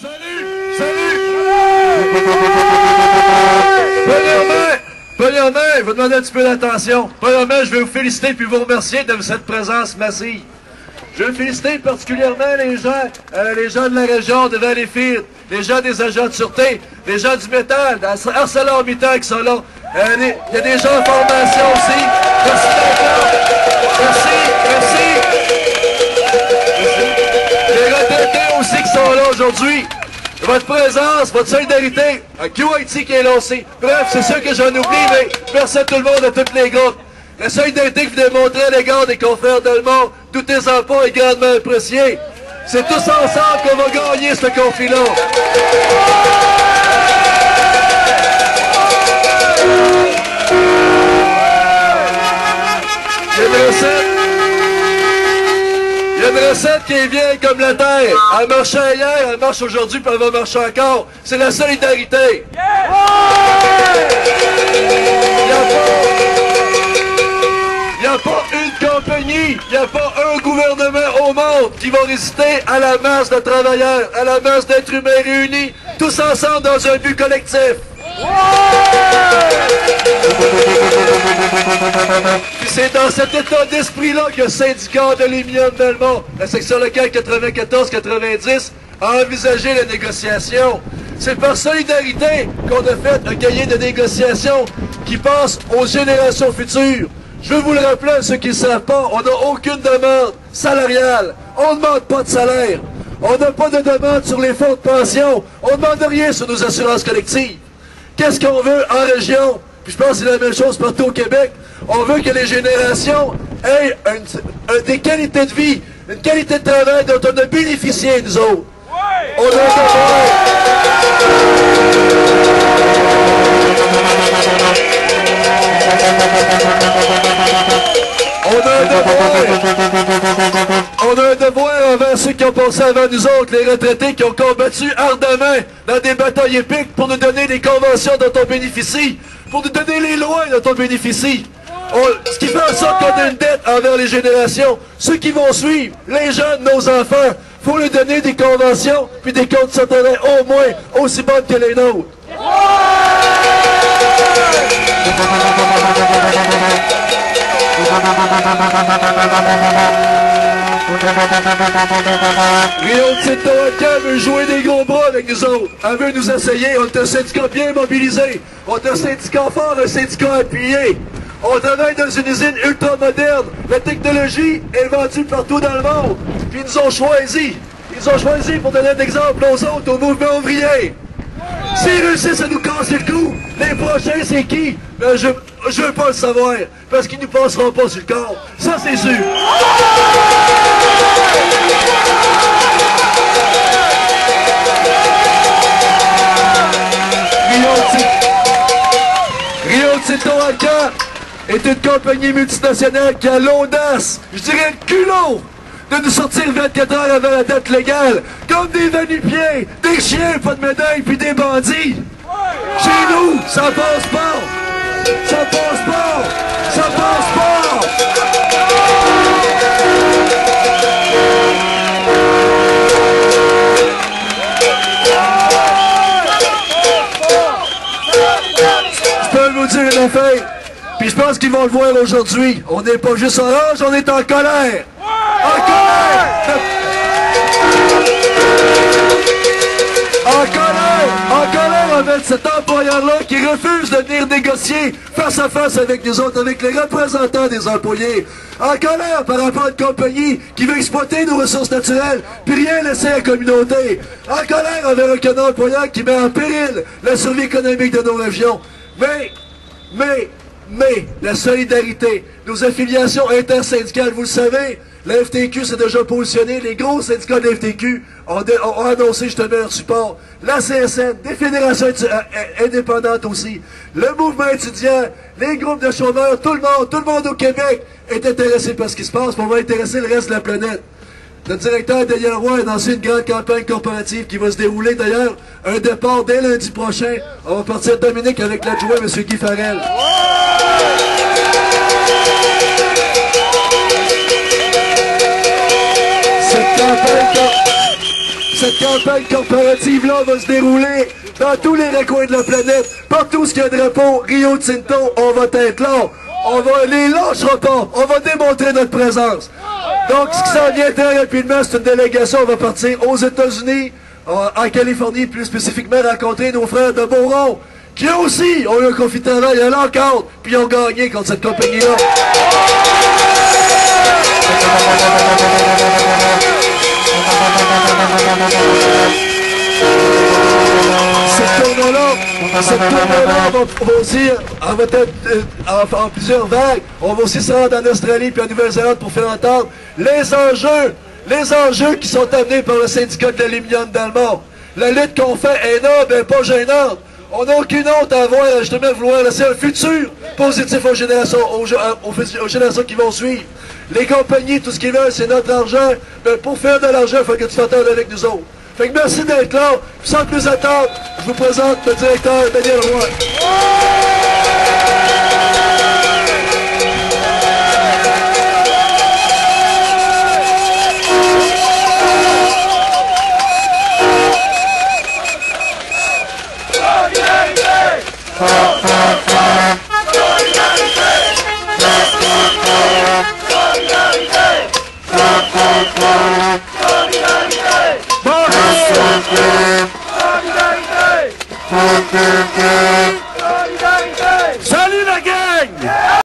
Salut! Premièrement, je vais demander un petit peu d'attention. Premièrement, je vais vous féliciter puis vous remercier de cette présence massive. Je veux féliciter particulièrement les gens de la région de Valleyfield, les gens des agents de sûreté, les gens du métal, d'ArcelorMittal qui sont là. Il y a des gens en formation aussi. Merci d'être là. Merci. Les retraités aussi qui sont là aujourd'hui. Votre présence, votre solidarité, QIT qui est là aussi. Bref, c'est sûr que j'en oublie, mais merci à tout le monde, à tous les groupes. La solidarité que vous démontrez à l'égard des confrères d'Allemand, doutez-en pas, est grandement appréciée. C'est tous ensemble qu'on va gagner ce conflit-là. Il y a une recette qui est vieille comme la terre. Elle marchait hier, elle marche aujourd'hui, puis elle va marcher encore. C'est la solidarité. Il n'y a pas une compagnie, il n'y a pas un gouvernement au monde qui va résister à la masse de travailleurs, à la masse d'êtres humains réunis, tous ensemble dans un but collectif. Puis c'est dans cet état d'esprit-là que le syndicat d'aluminium d'Allemand, la section locale 94-90, a envisagé la négociation. C'est par solidarité qu'on a fait un cahier de négociation qui passe aux générations futures. Je veux vous le rappeler à ceux qui ne savent pas, on n'a aucune demande salariale. On ne demande pas de salaire. On n'a pas de demande sur les fonds de pension. On ne demande rien sur nos assurances collectives. Qu'est-ce qu'on veut en région? Puis je pense que c'est la même chose partout au Québec. On veut que les générations aient des qualités de vie, une qualité de travail dont on a bénéficié, nous autres. On a un devoir. On a un devoir envers ceux qui ont passé avant nous autres, les retraités qui ont combattu ardemment dans des batailles épiques pour nous donner les conventions dont on bénéficie, pour nous donner les lois dont on bénéficie. Ce qui fait en sorte qu'on a une dette envers les générations, ceux qui vont suivre, les jeunes, nos enfants. Faut leur donner des conventions puis des conditions de travail au moins aussi bonnes que les nôtres. Rio Tinto veut jouer des gros bras avec nous autres. Elle veut nous essayer. On est un syndicat bien mobilisé. On est un syndicat fort, un syndicat appuyé. On travaille dans une usine ultra moderne. La technologie est vendue partout dans le monde. Puis ils nous ont choisis. Ils ont choisi pour donner un exemple aux autres, au mouvement ouvrier. S'ils réussissent à nous casser le cou, les prochains c'est qui? Ben, je veux pas le savoir, parce qu'ils nous passeront pas sur le corps. Ça c'est sûr. Rio Tinto est une compagnie multinationale qui a l'audace, je dirais le culot, de nous sortir 24 heures avant la date légale, comme des va-nu-pieds, des chiens, pas de médailles, puis des bandits. Chez nous, ça passe pas. Ça passe pas. Ça passe pas. Je peux vous dire une affaire, puis je pense qu'ils vont le voir aujourd'hui. On n'est pas juste orange, on est en colère. En colère avec cet employeur-là qui refuse de venir négocier face à face avec nous autres, avec les représentants des employés. En colère par rapport à une compagnie qui veut exploiter nos ressources naturelles puis rien laisser à la communauté. En colère envers un canon employeur qui met en péril la survie économique de nos régions. Mais, la solidarité, nos affiliations intersyndicales, vous le savez, la FTQ s'est déjà positionnée, les gros syndicats de la FTQ ont annoncé justement leur support. La CSN, des fédérations indépendantes aussi, le mouvement étudiant, les groupes de chômeurs, tout le monde au Québec est intéressé par ce qui se passe, pour va intéresser le reste de la planète. Le directeur Daniel Roy a lancé une grande campagne corporative qui va se dérouler d'ailleurs un départ dès lundi prochain. On va partir de Dominique avec l'adjoint M. Guy Farrell. cette campagne corporative-là va se dérouler dans tous les recoins de la planète. Partout où il y a un drapeau Rio Tinto, on va être là. On va les lâchera pas. On va démontrer notre présence. Donc, ce qui s'en vient très rapidement, c'est une délégation. On va partir aux États-Unis, en Californie, plus spécifiquement rencontrer nos frères de Beauron, qui eux aussi ont eu un conflit de travail à l'encontre, puis ont gagné contre cette compagnie-là. Cette tournée-là va aussi, elle va être en plusieurs vagues. On va aussi se rendre en Australie puis en Nouvelle-Zélande pour faire entendre les enjeux qui sont amenés par le syndicat de l'aluminium dans le monde. La lutte qu'on fait est noble, et pas gênante. On n'a aucune honte à avoir, justement, vouloir laisser un futur positif aux générations qui vont suivre. Les compagnies, tout ce qu'ils veulent, c'est notre argent. Mais pour faire de l'argent, il faut que tu t'entendes avec nous autres. Fait que merci d'être là. Sans plus attendre, je vous présente le directeur Daniel Roy. Solidarité!